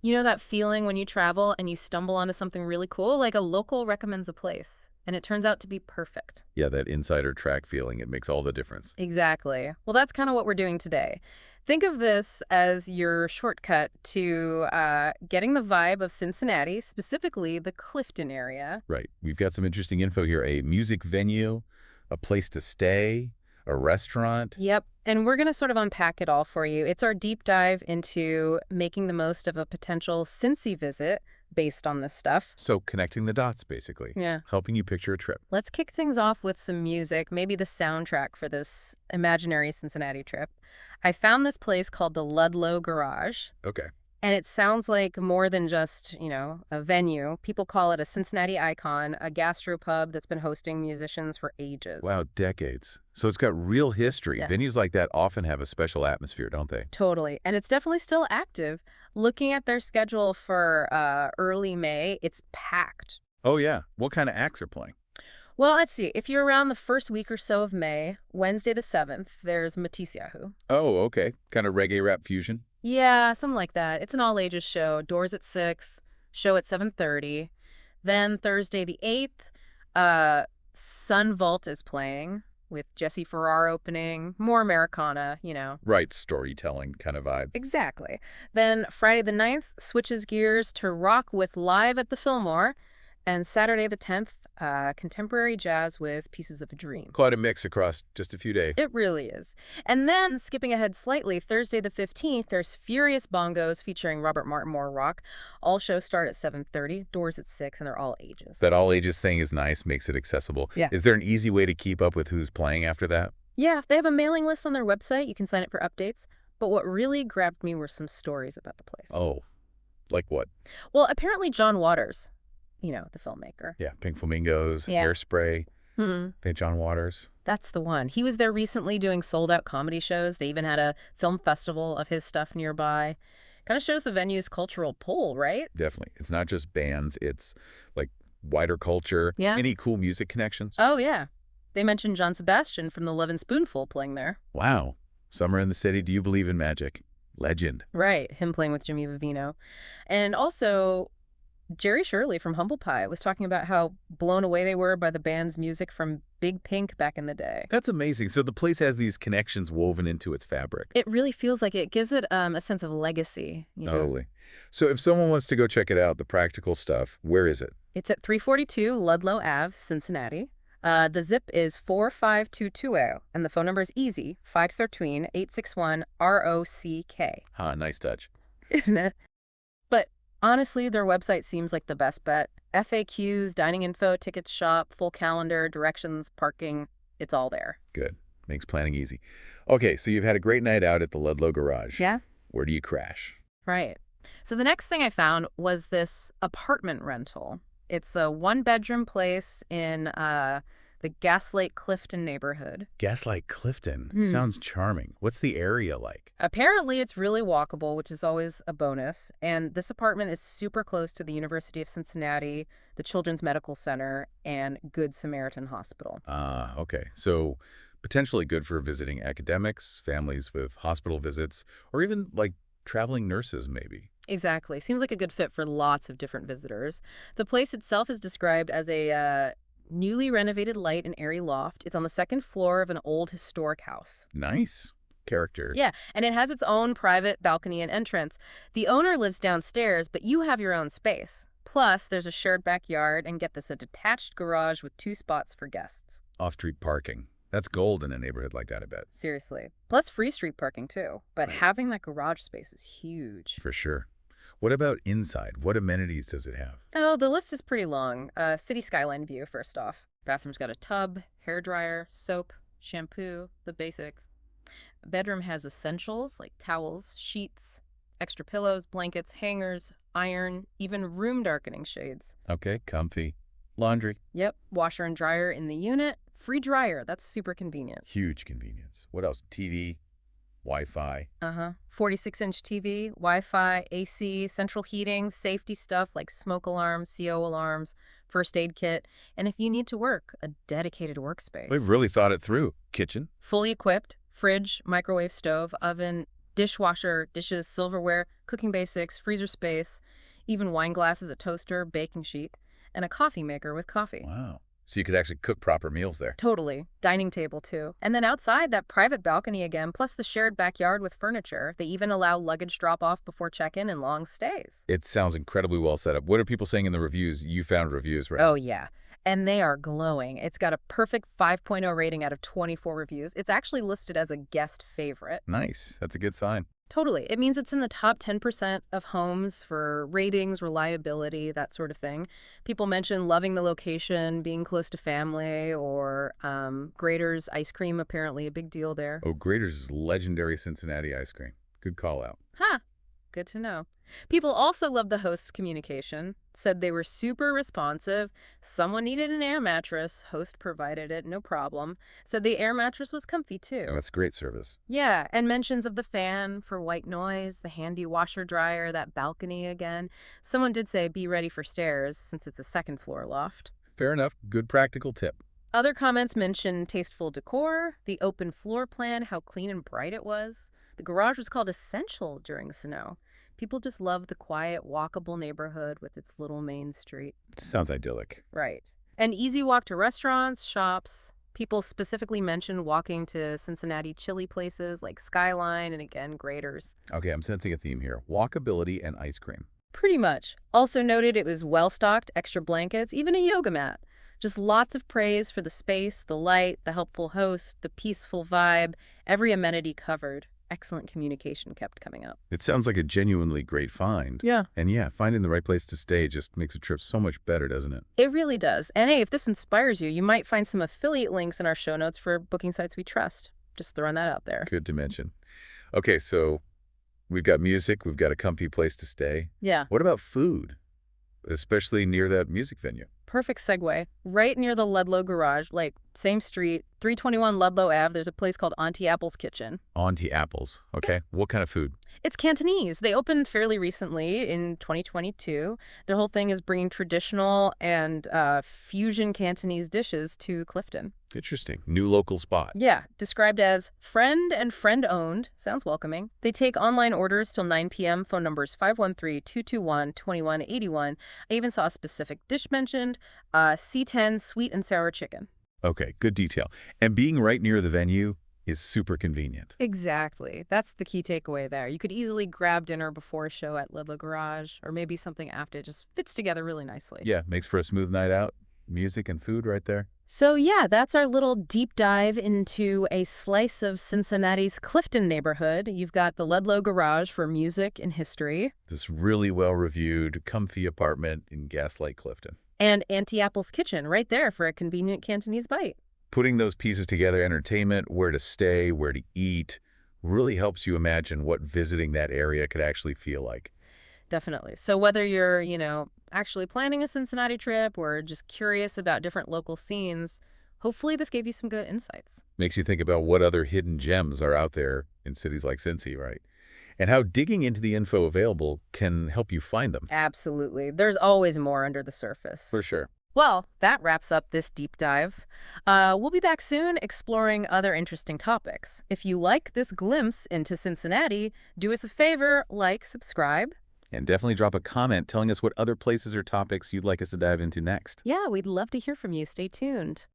You know that feeling when you travel and you stumble onto something really cool, like a local recommends a place, and it turns out to be perfect. Yeah, that insider track feeling, it makes all the difference. Exactly. Well, that's kind of what we're doing today. Think of this as your shortcut to getting the vibe of Cincinnati, specifically the Clifton area. Right. We've got some interesting info here. A music venue, a place to stay, a restaurant. Yep. And we're going to sort of unpack it all for you. It's our deep dive into making the most of a potential Cincy visit based on this stuff. So connecting the dots, basically. Yeah. Helping you picture a trip. Let's kick things off with some music, maybe the soundtrack for this imaginary Cincinnati trip. I found this place called the Ludlow Garage, Okay. and it sounds like more than just, a venue. People call it a Cincinnati icon, a gastropub that's been hosting musicians for ages. Wow, decades. So it's got real history. Yeah. Venues like that often have a special atmosphere, don't they? Totally. And it's definitely still active. Looking at their schedule for early May, it's packed. Oh, yeah. What kind of acts are playing? Well, let's see. If you're around the first week or so of May, Wednesday the 7th, there's Matisiahu. Oh, okay. Kind of reggae rap fusion? Yeah, something like that. It's an all-ages show. Doors at 6, show at 7:30. Then Thursday the 8th, Sun Vault is playing with Jesse Farrar opening. More Americana. Right, storytelling kind of vibe. Exactly. Then Friday the 9th switches gears to rock with Live at the Fillmore. And Saturday the 10th, contemporary jazz with Pieces of a Dream. Quite a mix across just a few days. It really is. And then, skipping ahead slightly, Thursday the 15th, there's Furious Bongos featuring Robert Martin Moore Rock. All shows start at 7:30, doors at 6, and they're all ages. That all ages thing is nice, makes it accessible. Yeah. Is there an easy way to keep up with who's playing after that? Yeah, they have a mailing list on their website. You can sign up for updates. But what really grabbed me were some stories about the place. Oh, like what? Well, apparently John Waters, the filmmaker. Yeah, Pink Flamingos, Yeah. Hairspray, Hmm. John Waters. That's the one. He was there recently doing sold-out comedy shows. They even had a film festival of his stuff nearby. Kind of shows the venue's cultural pull, right? Definitely. It's not just bands, it's like wider culture. Yeah. Any cool music connections? Oh, yeah. They mentioned John Sebastian from the Lovin' Spoonful playing there. Wow. Summer in the City, do you believe in magic? Legend. Right, him playing with Jimmy Vivino. And also, Jerry Shirley from Humble Pie was talking about how blown away they were by the band's music from Big Pink back in the day. That's amazing. So the place has these connections woven into its fabric. It really feels like it gives it a sense of legacy. Totally. So if someone wants to go check it out, the practical stuff, where is it? It's at 342 Ludlow Ave, Cincinnati. The zip is 45220, and the phone number is easy, 513-861-ROCK. Huh, nice touch. Isn't it? But honestly, their website seems like the best bet. FAQs, dining info, tickets shop, full calendar, directions, parking, it's all there. Good. Makes planning easy. Okay, so you've had a great night out at the Ludlow Garage. Yeah? Where do you crash? Right. So the next thing I found was this apartment rental. It's a one-bedroom place in the Gaslight Clifton neighborhood. Gaslight Clifton. Hmm. Sounds charming. What's the area like? Apparently, it's really walkable, which is always a bonus. And this apartment is super close to the University of Cincinnati, the Children's Medical Center, and Good Samaritan Hospital. Ah, okay. So potentially good for visiting academics, families with hospital visits, or even like traveling nurses maybe. Exactly. Seems like a good fit for lots of different visitors. The place itself is described as a newly renovated light and airy loft. It's on the second floor of an old historic house. Nice. Character. Yeah, and it has its own private balcony and entrance. The owner lives downstairs, but you have your own space. Plus, there's a shared backyard, and get this, a detached garage with 2 spots for guests. Off-street parking. That's gold in a neighborhood like that, I bet. Seriously. Plus free street parking, too. But Right. having that garage space is huge. For sure. What about inside? What amenities does it have? Oh, the list is pretty long. City skyline view, first off. Bathroom's got a tub, hairdryer, soap, shampoo, the basics. Bedroom has essentials like towels, sheets, extra pillows, blankets, hangers, iron, even room darkening shades. Okay, comfy. Laundry. Yep, washer and dryer in the unit. Free dryer, that's super convenient. Huge convenience. What else? TV, Wi-Fi. 46-inch TV, Wi-Fi, AC, central heating, safety stuff like smoke alarms, CO alarms, first aid kit, and if you need to work, a dedicated workspace. We've really thought it through. Kitchen. Fully equipped, fridge, microwave stove, oven, Dishwasher, dishes, silverware, cooking basics, freezer space, even wine glasses, a toaster, baking sheet, and a coffee maker with coffee. Wow. So you could actually cook proper meals there. Totally. Dining table, too. And then outside, that private balcony again, plus the shared backyard with furniture. They even allow luggage drop-off before check-in and long stays. It sounds incredibly well set up. What are people saying in the reviews? You found reviews, right? Oh, yeah. And they are glowing. It's got a perfect 5.0 rating out of 24 reviews. It's actually listed as a guest favorite. Nice. That's a good sign. Totally. It means it's in the top 10% of homes for ratings, reliability, that sort of thing. People mention loving the location, being close to family, or Grater's ice cream, apparently a big deal there. Oh, Grater's legendary Cincinnati ice cream. Good call out. Huh. Good to know. People also loved the host's communication, said they were super responsive. Someone needed an air mattress. Host provided it, no problem. Said the air mattress was comfy, too. That's great service. Yeah, and mentions of the fan for white noise, the handy washer dryer, that balcony again. Someone did say be ready for stairs since it's a second floor loft. Fair enough. Good practical tip. Other comments mention tasteful decor, the open floor plan, how clean and bright it was. The garage was called essential during snow. People just love the quiet, walkable neighborhood with its little main street. Sounds idyllic. Right. An easy walk to restaurants, shops. People specifically mentioned walking to Cincinnati chili places like Skyline and, again, Grater's. Okay, I'm sensing a theme here. Walkability and ice cream. Pretty much. Also noted it was well-stocked, extra blankets, even a yoga mat. Just lots of praise for the space, the light, the helpful host, the peaceful vibe, every amenity covered. Excellent communication kept coming up. It sounds like a genuinely great find. Yeah. And yeah, finding the right place to stay just makes a trip so much better, doesn't it? It really does. And hey, if this inspires you, you might find some affiliate links in our show notes for booking sites we trust. Just throwing that out there. Good to mention. Okay, so we've got music, we've got a comfy place to stay. Yeah. What about food? Especially near that music venue. Perfect segue. Right near the Ludlow garage, like same street, 321 Ludlow Ave, there's a place called Auntie Apple's Kitchen. Auntie Apples. Okay. What kind of food? It's Cantonese. They opened fairly recently in 2022. Their whole thing is bringing traditional and fusion Cantonese dishes to Clifton. Interesting. New local spot. Yeah, described as friend and friend-owned. Sounds welcoming. They take online orders till 9 p.m. Phone numbers 513-221-2181. I even saw a specific dish mentioned, C10 sweet and sour chicken. Okay, good detail. And being right near the venue is super convenient. Exactly. That's the key takeaway there. You could easily grab dinner before a show at Ludlow Garage, or maybe something after. It just fits together really nicely. Yeah, makes for a smooth night out. Music and food right there. So yeah, that's our little deep dive into a slice of Cincinnati's Clifton neighborhood. You've got the Ludlow Garage for music and history. This really well-reviewed, comfy apartment in Gaslight Clifton. And Auntie Apple's Kitchen right there for a convenient Cantonese bite. Putting those pieces together, entertainment, where to stay, where to eat, really helps you imagine what visiting that area could actually feel like. Definitely. So whether you're, actually planning a Cincinnati trip or just curious about different local scenes, hopefully this gave you some good insights. Makes you think about what other hidden gems are out there in cities like Cincy, right? And how digging into the info available can help you find them. Absolutely. There's always more under the surface. For sure. Well, that wraps up this deep dive. We'll be back soon exploring other interesting topics. If you like this glimpse into Cincinnati, do us a favor, like, subscribe. And definitely drop a comment telling us what other places or topics you'd like us to dive into next. Yeah, we'd love to hear from you. Stay tuned.